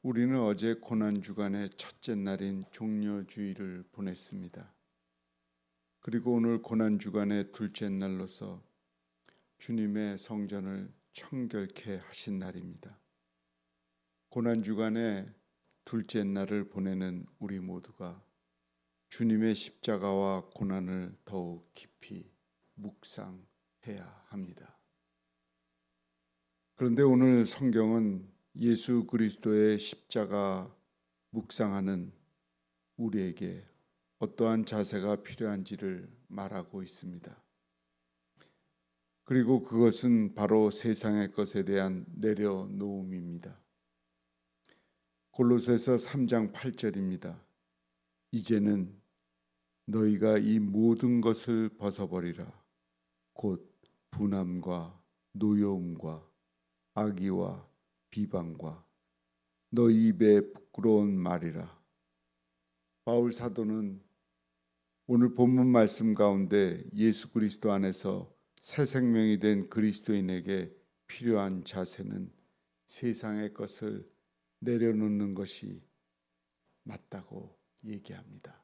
우리는 어제 고난주간의 첫째 날인 종려주일을 보냈습니다. 그리고 오늘 고난주간의 둘째 날로서 주님의 성전을 청결케 하신 날입니다. 고난주간의 둘째 날을 보내는 우리 모두가 주님의 십자가와 고난을 더욱 깊이 묵상해야 합니다. 그런데 오늘 성경은 예수 그리스도의 십자가 묵상하는 우리에게 어떠한 자세가 필요한지를 말하고 있습니다. 그리고 그것은 바로 세상의 것에 대한 내려놓음입니다. 골로새서 3장 8절입니다. 이제는 너희가 이 모든 것을 벗어버리라. 곧 분함과 노여움과 악의와 비방과 너희 입에 부끄러운 말이라. 바울 사도는 오늘 본문 말씀 가운데 예수 그리스도 안에서 새 생명이 된 그리스도인에게 필요한 자세는 세상의 것을 내려놓는 것이 맞다고 얘기합니다.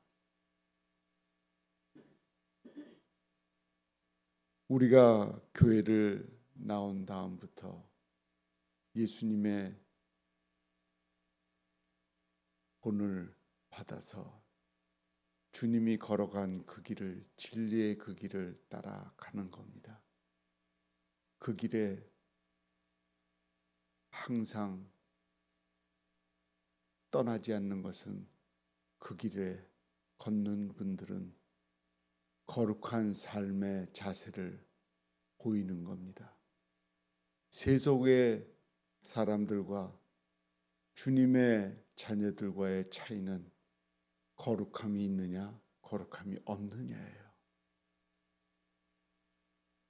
우리가 교회를 나온 다음부터 예수님의 본을 받아서 주님이 걸어간 그 길을, 진리의 그 길을 따라가는 겁니다. 그 길에 항상 떠나지 않는 것은 그 길에 걷는 분들은 거룩한 삶의 자세를 보이는 겁니다. 세속의 사람들과 주님의 자녀들과의 차이는 거룩함이 있느냐, 거룩함이 없느냐예요.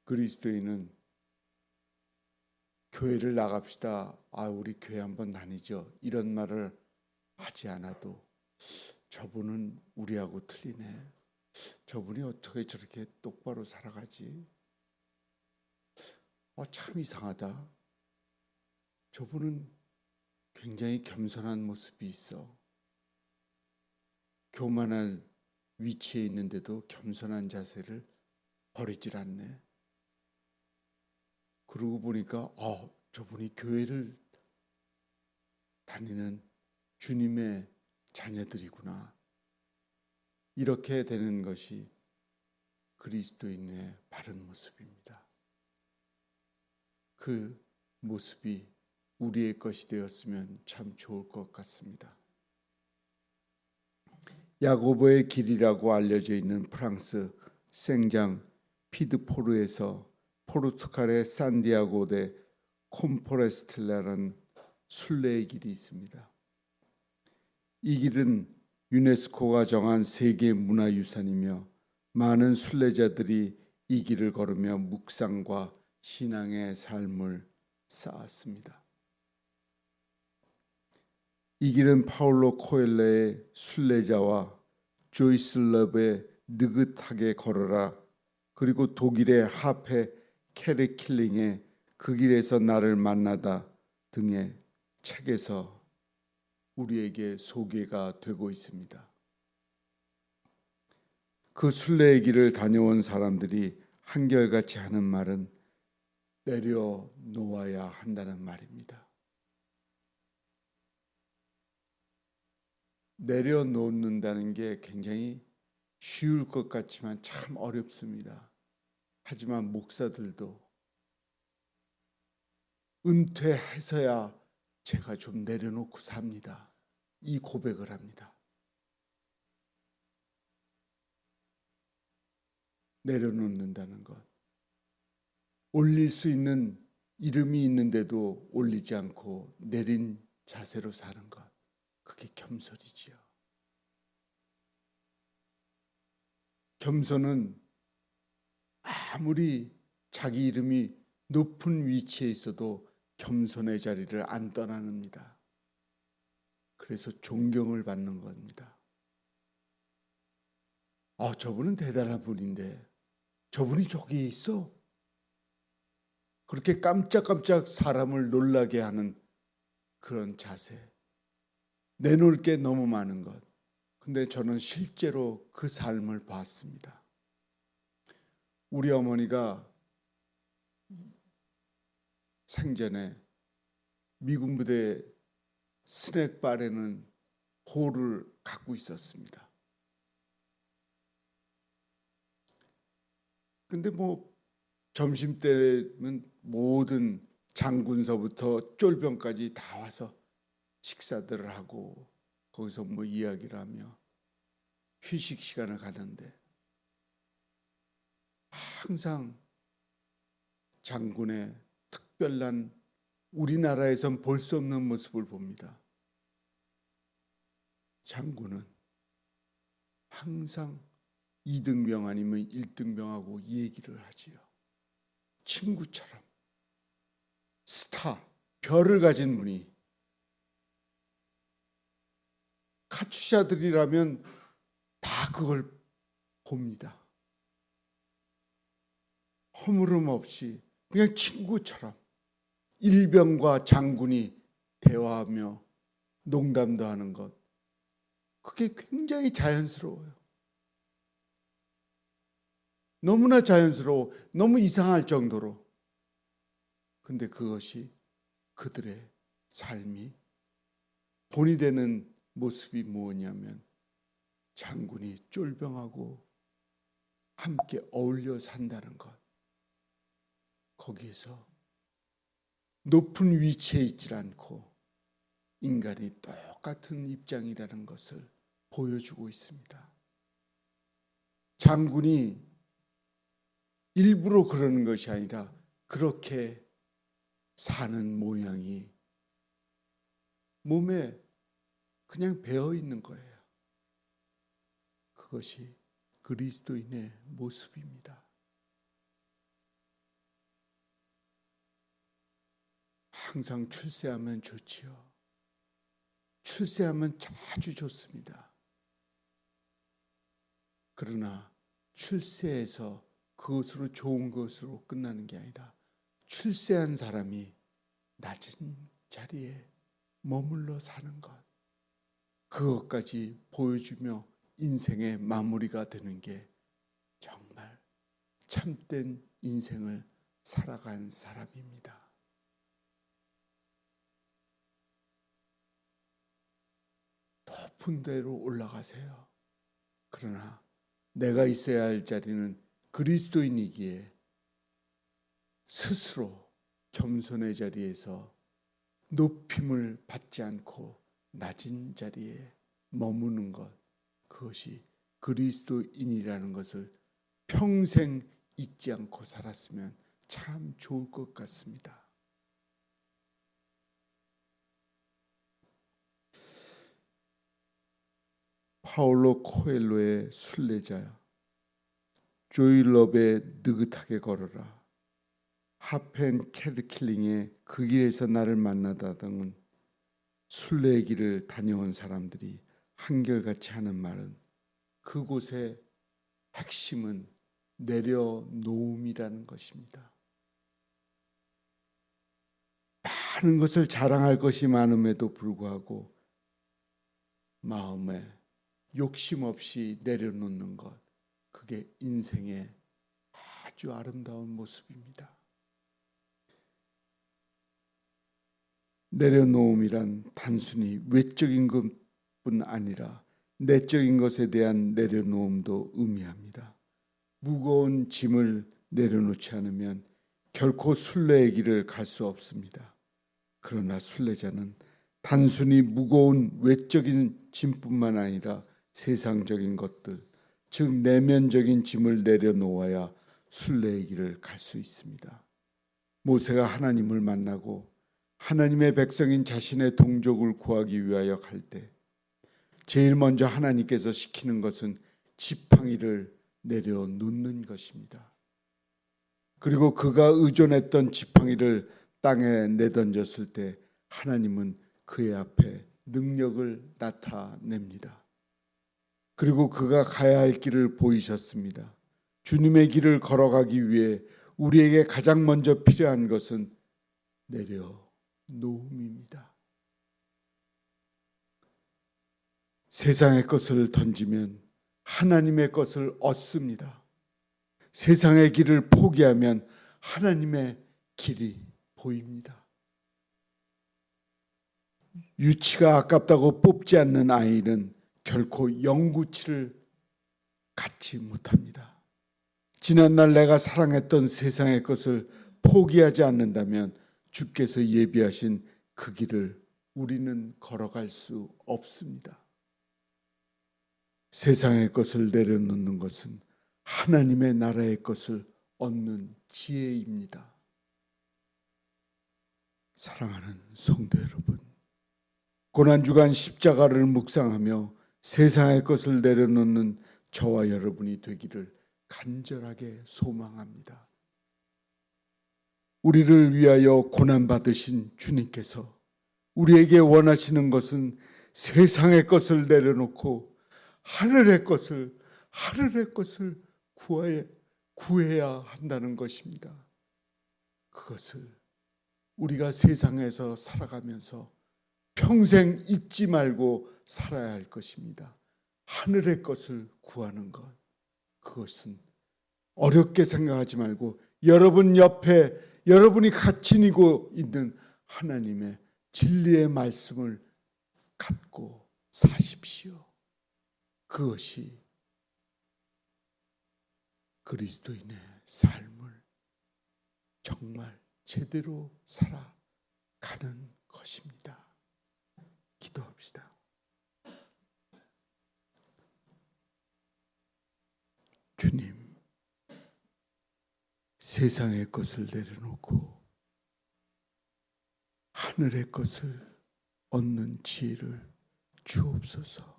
그리스도인은 교회를 나갑시다. 우리 교회 한번 다니죠. 이런 말을 하지 않아도 저분은 우리하고 틀리네. 저분이 어떻게 저렇게 똑바로 살아가지? 참 이상하다. 저분은 굉장히 겸손한 모습이 있어. 교만할 위치에 있는데도 겸손한 자세를 버리질 않네. 그러고 보니까 저분이 교회를 다니는 주님의 자녀들이구나. 이렇게 되는 것이 그리스도인의 바른 모습입니다. 그 모습이 우리의 것이 되었으면 참 좋을 것 같습니다. 야고보의 길이라고 알려져 있는 프랑스 생장 피드포르에서 포르투갈의 산디아고 데 콤포레스텔라라는 순례의 길이 있습니다. 이 길은 유네스코가 정한 세계 문화유산이며 많은 순례자들이 이 길을 걸으며 묵상과 신앙의 삶을 쌓았습니다. 이 길은 파울로 코엘레의 순례자와 조이스 러브의 느긋하게 걸어라, 그리고 독일의 하페 케르킬링의 그 길에서 나를 만나다 등의 책에서 우리에게 소개가 되고 있습니다. 그 순례의 길을 다녀온 사람들이 한결같이 하는 말은 내려놓아야 한다는 말입니다. 내려놓는다는 게 굉장히 쉬울 것 같지만 참 어렵습니다. 하지만 목사들도 은퇴해서야 제가 좀 내려놓고 삽니다. 이 고백을 합니다. 내려놓는다는 것. 올릴 수 있는 이름이 있는데도 올리지 않고 내린 자세로 사는 것. 그게 겸손이지요. 겸손은 아무리 자기 이름이 높은 위치에 있어도 겸손의 자리를 안 떠납니다. 그래서 존경을 받는 겁니다. 저분은 대단한 분인데 저분이 저기 있어? 그렇게 깜짝깜짝 사람을 놀라게 하는 그런 자세, 내놓을 게 너무 많은 것. 근데 저는 실제로 그 삶을 봤습니다. 우리 어머니가 생전에 미군 부대 스낵바에는 홀을 갖고 있었습니다. 근데 뭐 점심 때는 모든 장군서부터 쫄병까지 다 와서 식사들을 하고 거기서 뭐 이야기를 하며 휴식 시간을 갖는데 항상 장군의 특별한 우리나라에선 볼 수 없는 모습을 봅니다. 장군은 항상 2등병 아니면 1등병하고 얘기를 하지요. 친구처럼 스타, 별을 가진 분이 카투샤들이라면 다 그걸 봅니다. 허물음 없이 그냥 친구처럼 일병과 장군이 대화하며 농담도 하는 것, 그게 굉장히 자연스러워요. 너무나 자연스러워, 너무 이상할 정도로. 근데 그것이 그들의 삶이 본이 되는 모습이 뭐냐면 장군이 쫄병하고 함께 어울려 산다는 것. 거기에서 높은 위치에 있질 않고 인간이 똑같은 입장이라는 것을 보여주고 있습니다. 장군이 일부러 그러는 것이 아니라 그렇게 사는 모양이 몸에 그냥 배어 있는 거예요. 그것이 그리스도인의 모습입니다. 항상 출세하면 좋지요. 출세하면 아주 좋습니다. 그러나 출세해서 그것으로 좋은 것으로 끝나는 게 아니라 출세한 사람이 낮은 자리에 머물러 사는 것, 그것까지 보여주며 인생의 마무리가 되는 게 정말 참된 인생을 살아간 사람입니다. 높은 데로 올라가세요. 그러나 내가 있어야 할 자리는 그리스도인이기에 스스로 겸손의 자리에서 높임을 받지 않고 낮은 자리에 머무는 것, 그것이 그리스도인이라는 것을 평생 잊지 않고 살았으면 참 좋을 것 같습니다. 파울로 코엘로의 순례자, 조일럽의 느긋하게 걸어라, 하펜 캐르킬링의 그 길에서 나를 만나다 등은 순례의 길을 다녀온 사람들이 한결같이 하는 말은 그곳의 핵심은 내려놓음이라는 것입니다. 많은 것을 자랑할 것이 많음에도 불구하고 마음에 욕심 없이 내려놓는 것, 그게 인생의 아주 아름다운 모습입니다. 내려놓음이란 단순히 외적인 것뿐 아니라 내적인 것에 대한 내려놓음도 의미합니다. 무거운 짐을 내려놓지 않으면 결코 순례의 길을 갈 수 없습니다. 그러나 순례자는 단순히 무거운 외적인 짐뿐만 아니라 세상적인 것들, 즉 내면적인 짐을 내려놓아야 순례의 길을 갈 수 있습니다. 모세가 하나님을 만나고 하나님의 백성인 자신의 동족을 구하기 위하여 갈 때 제일 먼저 하나님께서 시키는 것은 지팡이를 내려놓는 것입니다. 그리고 그가 의존했던 지팡이를 땅에 내던졌을 때 하나님은 그의 앞에 능력을 나타냅니다. 그리고 그가 가야 할 길을 보이셨습니다. 주님의 길을 걸어가기 위해 우리에게 가장 먼저 필요한 것은 내려놓음입니다. 세상의 것을 던지면 하나님의 것을 얻습니다. 세상의 길을 포기하면 하나님의 길이 보입니다. 유치가 아깝다고 뽑지 않는 아이는 결코 영구치를 갖지 못합니다. 지난날 내가 사랑했던 세상의 것을 포기하지 않는다면 주께서 예비하신 그 길을 우리는 걸어갈 수 없습니다. 세상의 것을 내려놓는 것은 하나님의 나라의 것을 얻는 지혜입니다. 사랑하는 성도 여러분, 고난주간 십자가를 묵상하며 세상의 것을 내려놓는 저와 여러분이 되기를 간절하게 소망합니다. 우리를 위하여 고난받으신 주님께서 우리에게 원하시는 것은 세상의 것을 내려놓고 하늘의 것을 구해야 한다는 것입니다. 그것을 우리가 세상에서 살아가면서 평생 잊지 말고 살아야 할 것입니다. 하늘의 것을 구하는 것, 그것은 어렵게 생각하지 말고 여러분 옆에 여러분이 같이 지니고 있는 하나님의 진리의 말씀을 갖고 사십시오. 그것이 그리스도인의 삶을 정말 제대로 살아가는 것입니다. 기도합시다. 주님, 세상의 것을 내려놓고 하늘의 것을 얻는 지혜를 주옵소서.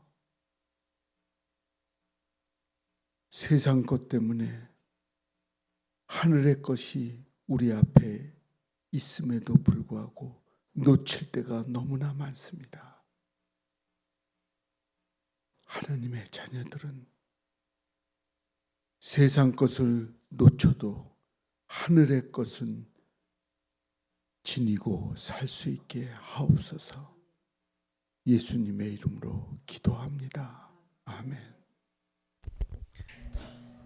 세상 것 때문에 하늘의 것이 우리 앞에 있음에도 불구하고 놓칠 때가 너무나 많습니다. 하나님의 자녀들은 세상 것을 놓쳐도 하늘의 것은 지니고 살 수 있게 하옵소서. 예수님의 이름으로 기도합니다. 아멘.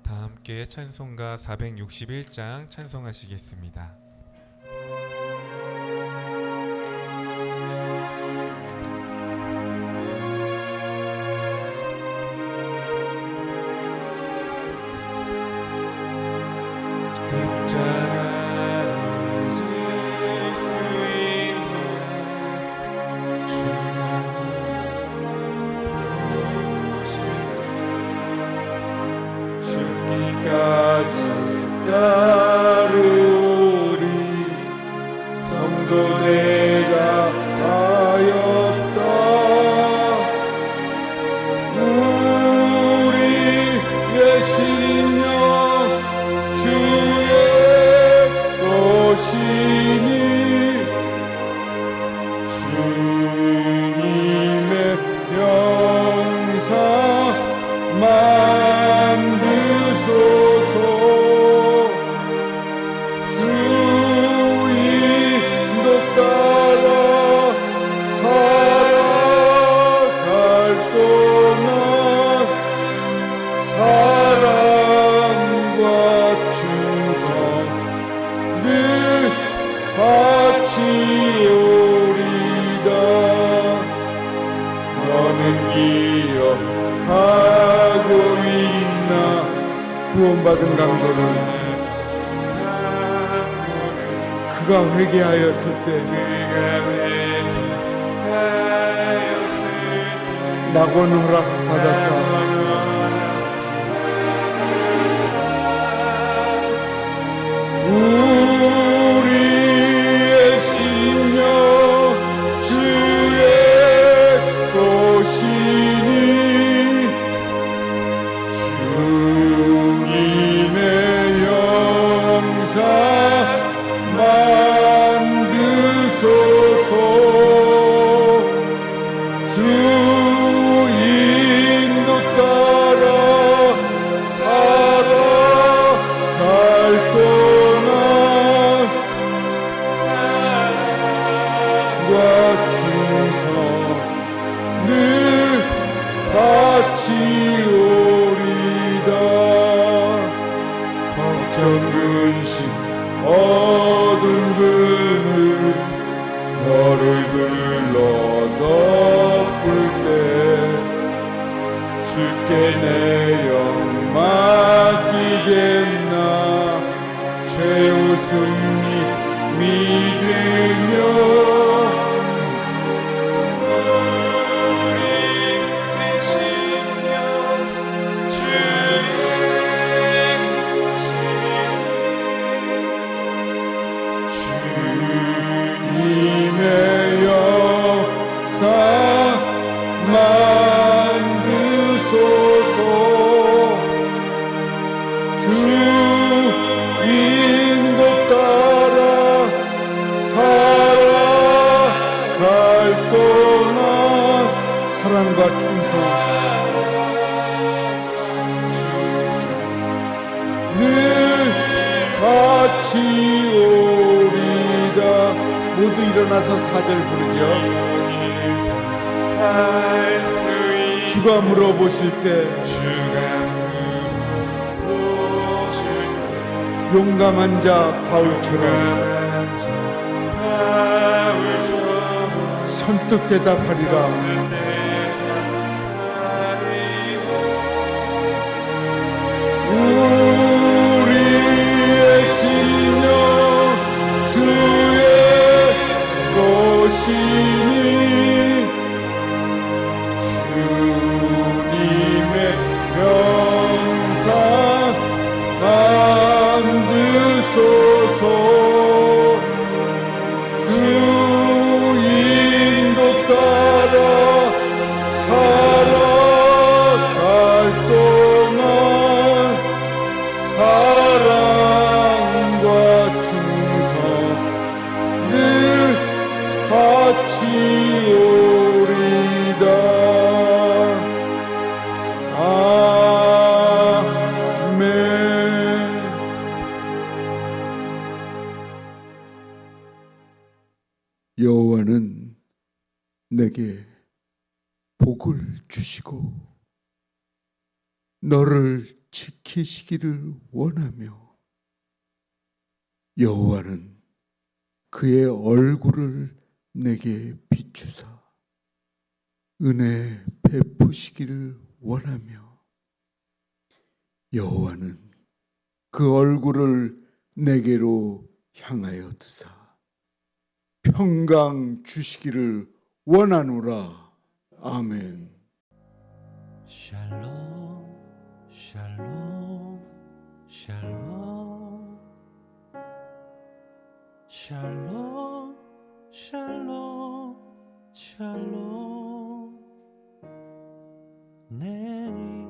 다 함께 찬송가 461장 찬송하시겠습니다. 따르리 성도 내가 하였다. 우리 예수님여 주의 것이니 주님의 영상 만드소서. 구원받은 강도를 그가 회개하였을 때 낙원 허락 받았다. 우리의 심령 주의 것이니 주님의 영상 만드소서. 주 인도 같이 오리다. 걱정 근심 어두운 그늘 너를 둘러 덮을 때 주께 내 영 맡기겠나. 최우승리 믿으며 우리 되시며 주의 주님의 역사 만드소서. 주 인도 따라 살아갈 동안 사랑과 충성 늘 같이 오리다. 모두 일어나서 4절 부르죠. 주가 물어보실 때 용감한 자 바울처럼 선뜻 대답하리라. 우리의 심령 주의 것이니 주님의 영상 만드소서. 주 인도 따라 살아갈 동안 사랑과 충성 늘 같이 오리다. 아멘. 여호와는 내게 복을 주시고 너를 지키시기를 원하며 여호와는 그의 얼굴을 내게 비추사 은혜 베푸시기를 원하며 여호와는 그 얼굴을 내게로 향하여 드사 평강 주시기를 원하노라. 아멘. 샬롬 샬롬 샬롬 샬롬 샬롬 샬롬 내니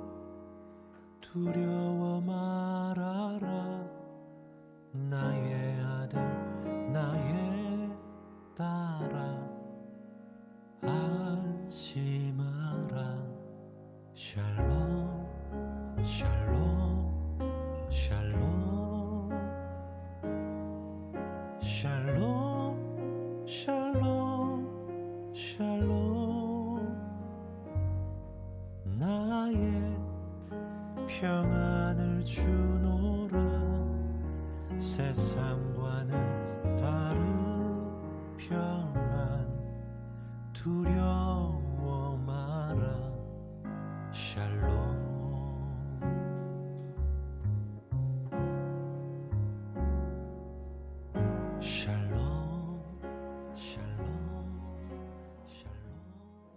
두려워 말아라. 나의 아들 나의 딸아 안심하라. 샬롬 샬롬 샬롬 샬롬 샬롬 샬롬 나의 평안을 주노라. 세상과는 다른 평안 두려워 마라. 샬롬 샬롬